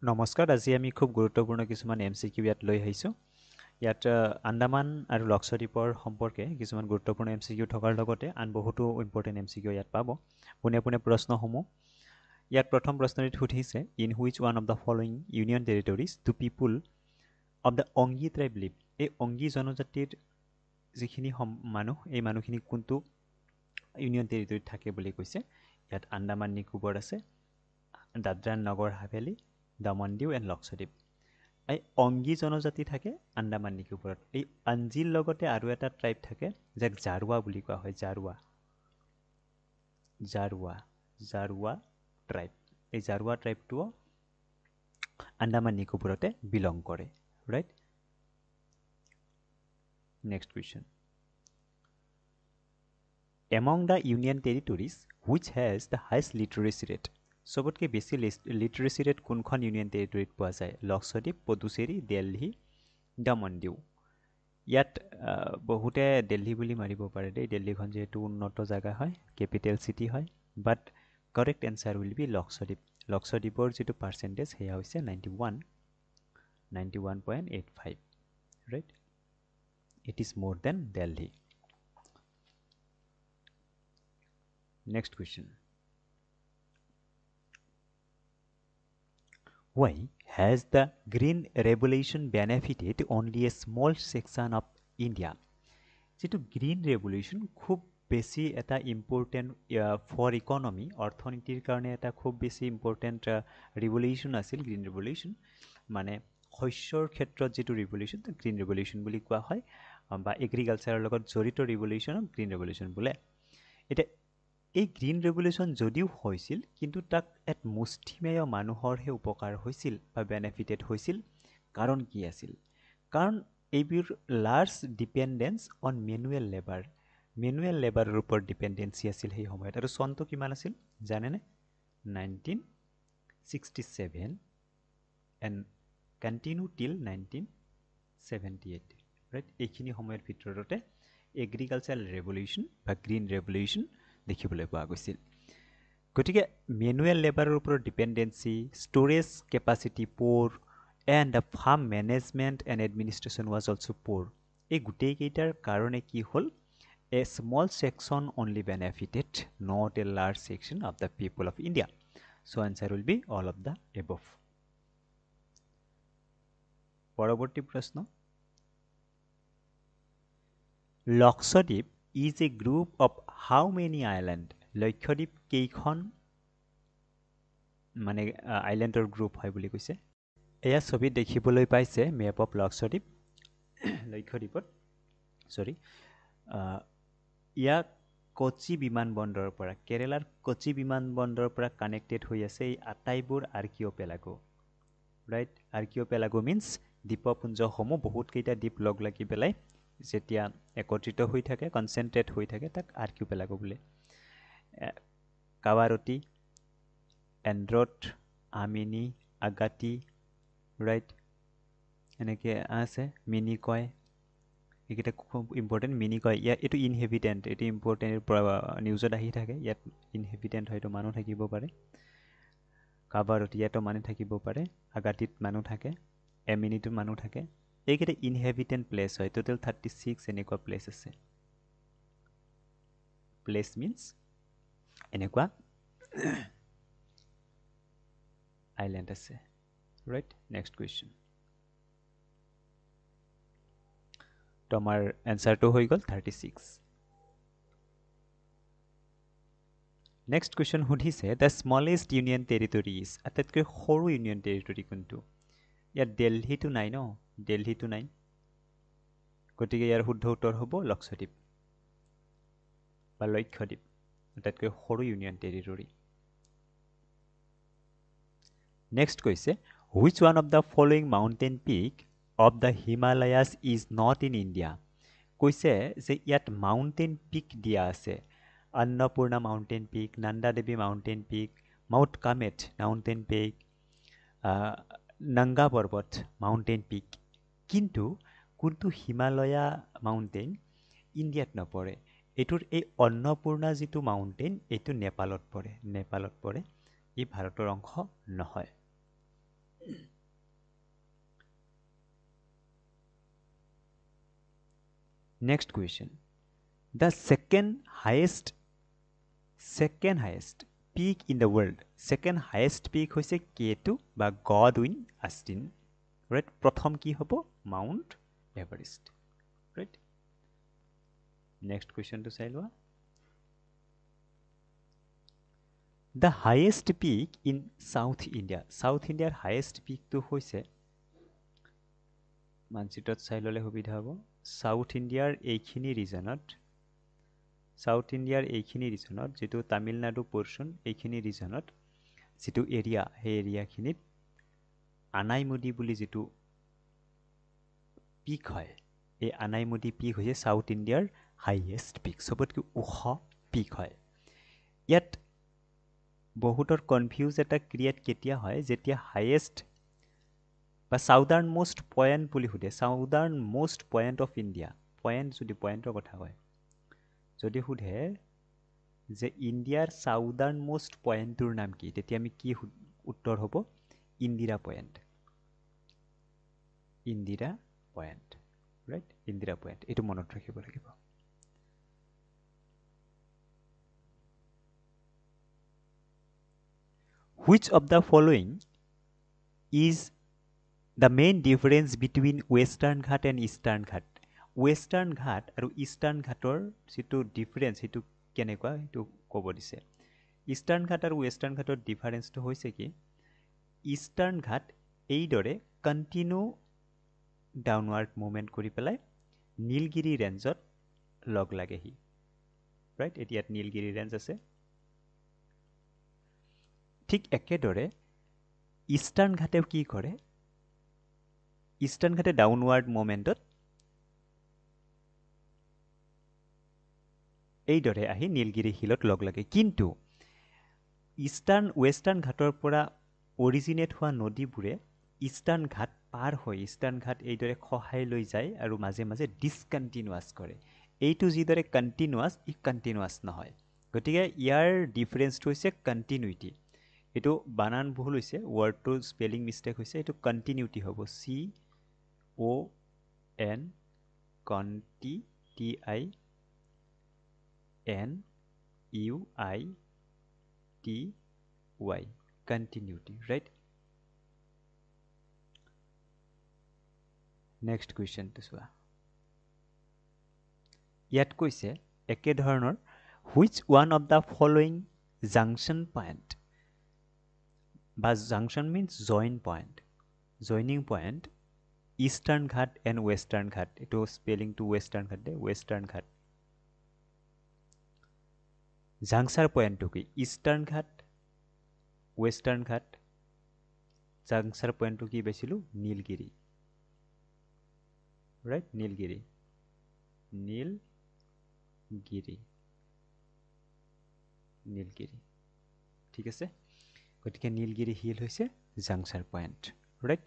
নমস্কাৰ আজি আমি খুব গুৰুত্বপূৰ্ণ কিছুমান এমচিকিউ ইয়াত লৈ আহিছোঁ ইয়াত আন্দামান আৰু লক্ষদ্বীপৰ সম্পৰ্কে কিছুমান গুৰুত্বপূৰ্ণ এমচিকিউ থকাৰ লগতে আন বহুতো ইম্পৰ্টেণ্ট এমচিকিউ ইয়াত পাব পোনে পোনে প্ৰশ্নসমূহ ইয়াত প্ৰথম প্ৰশ্নটিত সুধিছে in which one of the following union territories do people of the Onge tribe live এই অংগী জনজাতিৰ যিখিনি মানুহ এই মানুহখিনি কোনটো ইউনিয়ন টেৰিটৰিত থাকে বুলি কৈছে ইয়াত আন্দামান নিকোবৰ আছে দাদ্ৰা নগৰ হাভেলী দমন দিউ এণ্ড লক্ষদ্বীপ এই অংগী জনজাতি থাকে আন্দামান নিকোবৰত এই আঞ্জিৰ লগতে আৰু এটা ট্ৰাইব থাকে যাক জাৰুৱা বুলি কোৱা হয় জাৰুৱা ট্ৰাইব এই জাৰুৱা ট্ৰাইবটোও আন্দামান নিকোবৰতে বিলং কৰে right next question among the union territories which has the highest লিটাৰেচি rate চবতকৈ বেছি লিটাৰেচি ৰেট কোনখন ইউনিয়ন টেৰিটৰিত পোৱা যায় লক্ষদ্বীপ পুডুচেৰী দিল্লী দমন দিউ ইয়াত বহুতে দিল্লী বুলি মাৰিব পাৰে দেই দিল্লীখন যিহেতু উন্নত জেগা হয় কেপিটেল চিটি হয় but correct answer will be লক্ষদ্বীপৰ যিটো পাৰ্চেণ্টেজ সেয়া হৈছে 91.85 ৰাইট ইট ইজ মোৰ then Delhi next question Why has the Green Revolution benefited only a small section of India? যেটো গ্ৰীণ ৰেভলিউশ্যন খুব বেছি এটা ইম্পৰ্টেণ্ট ফৰ ইকনমি অৰ্থনীতিৰ কাৰণে এটা খুব বেছি ইম্পৰ্টেণ্ট ৰিভলিউশ্যন আছিল গ্ৰীণ ৰিভলিউশ্যন মানে শস্যৰ ক্ষেত্ৰত যিটো ৰিভলিউশ্যন তাক গ্ৰীণ ৰিভলিউশ্যন বুলি কোৱা হয় বা এগ্ৰিকালচাৰৰ লগত জড়িত ৰিভলিউশ্যনক গ্ৰীণ ৰিভলিউশ্যন বোলে এতিয়া এই গ্ৰীণ ৰেভলিউশ্যন যদিও হৈছিল কিন্তু তাক এক মুষ্টিমেয় মানুহৰহে উপকাৰ হৈছিল বা বেনিফিটেড হৈছিল কাৰণ কি আছিল কাৰণ এইবোৰ লাৰ্জ ডিপেণ্ডেঞ্চ অন মেনুৱেল লেবাৰৰ ওপৰত ডিপেণ্ডেঞ্চি আছিল সেই সময়ত আৰু চনটো কিমান আছিল জানেনে 1967 এণ্ড কণ্টিনিউ টিল 1978 ৰাইট এইখিনি সময়ৰ ভিতৰতে এগ্ৰিকালচাৰেল ৰেভলিউশ্যন বা গ্ৰীণ ৰেভলিউশ্যন দেখিবলৈ পোৱা গৈছিল গতিকে মেনুৱেল লেবাৰৰ ওপৰত dependency storage capacity poor and the farm management and administration was also' poor এই গোটেইকেইটাৰ কাৰণে কি হ'ল a small section only benefited not a large section of the people of India so' answer will be all of the above পৰৱৰ্তী প্ৰশ্ন Lakshadweep is a group of how many island Lakshadweep কেইখন মানে আইলেণ্ডৰ group হয় বুলি কৈছে এয়া ছবিত দেখিবলৈ পাইছে মেপ অফ লক্ষদ্বীপত ইয়াক কোচি বিমানবন্দৰৰ পৰা কেৰেলাৰ কোচি বিমানবন্দৰৰ পৰা কানেক্টেড হৈ আছে এই আটাইবোৰ আৰ্কিঅ'পেলাগো ৰাইট আৰ্কিঅ'পেলাগো মিনছ দ্বীপপুঞ্জসমূহ বহুতকেইটা দ্বীপ লগ লাগি পেলাই যেতিয়া একত্ৰিত হৈ থাকে কনচেনট্ৰেট হৈ থাকে তাক আৰ্কিঅ'পেলাগো বোলে কাৱাৰতী এণ্ড্ৰট আমিনি আগাটি ৰাইট এনেকৈ আছে মিনিকয় এইকেইটা খুব ইম্পৰ্টেণ্ট মিনিকয় এইটো ইনহেবিটেণ্ট এইটো ইম্পৰ্টেণ্ট নিউজত আহি থাকে ইয়াত ইনহেবিটেণ্ট হয়তো মানুহ থাকিব পাৰে কাৱাৰতী ইয়াতো মানুহ থাকিব পাৰে আগাটিত মানুহ থাকে এমিনিটোত মানুহ থাকে এইকেইটা ইনহেবিটেণ্ট প্লেচ হয় টোটেল 36 এনেকুৱা প্লেচ আছে প্লেচ মিনছ এনেকুৱা আইলেণ্ড আছে ৰাইট নেক্সট কুৱেশ্যন তো আমাৰ এনচাৰটো হৈ গ'ল 36 নেক্সট কুৱেশ্যন সুধিছে দ্য স্মলেষ্ট ইউনিয়ন টেৰিটৰিজ আটাইতকৈ সৰু ইউনিয়ন টেৰিটৰি কোনটো ইয়াত দিল্লীটো নাই ন দিল্লীটো নাই গতিকে ইয়াৰ শুদ্ধ উত্তৰ হ'ব লক্ষদ্বীপ বা লক্ষদ্বীপ আটাইতকৈ সৰু ইউনিয়ন টেৰিটৰি নেক্সট কৈছে which one of the following mountain peak of the Himalayas is not in India কৈছে যে ইয়াত মাউণ্টেইন পিক দিয়া আছে Annapurna mountain peak Nanda Devi mountain peak mount Kamet mountain peak Nanga Parbat mountain পিক কিন্তু কোনটো হিমালয়া মাউণ্টেইন ইণ্ডিয়াত নপৰে এইটোৰ এই অন্নপূৰ্ণা যিটো মাউণ্টেইন এইটো নেপালত পৰে ই ভাৰতৰ অংশ নহয় Next question. The second highest peak in the world. Second highest peak hoise K2 বা Godwin Austen. Right? প্রথম কি হবো? Mount Everest. Right? Next question to চাই লোৱা. The highest peak in South India. South Indiaৰ highest peak to hoise মানচিত্ৰত চাই ললে সুবিধা হ'ব. South Indiaৰ এইখিনি ৰিজনত যেটো তামিলনাডু পোৰ্শন এইখিনি ৰিজনত যেটো এৰিয়া সেই এৰিয়াখিনিত আনাইমুদি বুলি যেটো পিক হয় এই আনাইমুদি পিক হৈছে সাউথ ইণ্ডিয়াৰ হাইয়েষ্ট পিক সবতকৈ ওখ পিক হয় ইয়াত বহুতৰ কনফিউজ এটা ক্ৰিয়েট কেতিয়া হয় যেতিয়া হাইয়েষ্ট বা সাউদার্ন মোস্ট পয়েন্ট বুলি সুধে southern most point of India point যদি পয়েন্টৰ কথা হয় যদি সুধে যে ইণ্ডিয়াৰ সাউদাৰ্ন মোস্ট পয়েন্টৰ নাম কি তেতিয়া আমি কি উত্তৰ হ'ব Indira point right Indira point এটো মনত ৰাখিব লাগিব which of the following is the main difference between western ghat and eastern ghat western ghat আৰু eastern ghator যেটো difference এটো কেনেকুৱা এটো ক'ব দিছে eastern ghat আৰু western ghator difference টো হৈছে কি eastern ghat এই দৰে continue downward movement কৰি পেলাই নীলগিৰি ৰেঞ্জত লগ লাগেহি ৰাইট এতিয়াত নীলগিৰি ৰেঞ্জ আছে ঠিক একেদৰে ইষ্টাৰ্ণ ঘাটেও কি কৰে ইষ্টাৰ্ণ ঘাটে ডাউনৱাৰ্ড মোমেন্টত এইদৰে আহি নীলগিৰি হিলত লগ লাগে কিন্তু ইষ্টাৰ্ণ ওয়েষ্টাৰ্ণ ঘাটৰ পৰা অৰিজিনেট হোৱা নদীবোৰে ইষ্টাৰ্ণ ঘাট পাৰ হৈ ইষ্টাৰ্ণ ঘাট এইদৰে খহাই লৈ যায় আৰু মাজে মাজে ডিসকণ্টিনিউৱাছ কৰে এইটো যিদৰে কণ্টিনিউৱাছ ই কণ্টিনিউৱাছ নহয় গতিকে ইয়াৰ ডিফাৰেন্সটো হৈছে কণ্টিনিউটি এটো বানান ভুল হৈছে ওয়ার্ডটো স্পেলিং মিস্টেক হৈছে এটো কন্টিনিউটি হ'ব সি ও এন কন্টি T I N U I T Y continuity right next question টো চোৱা ইয়াত কৈছে একে ধৰণৰ which one of the following junction point But junction means joining point eastern ghat and western ghat it was spelling to western ghat juncture point to ki eastern ghat western ghat juncture point to ki bechilu nilgiri right nilgiri ঠিক আছে গতিকে Nilgiri hill হৈছে জাংচাৰ point right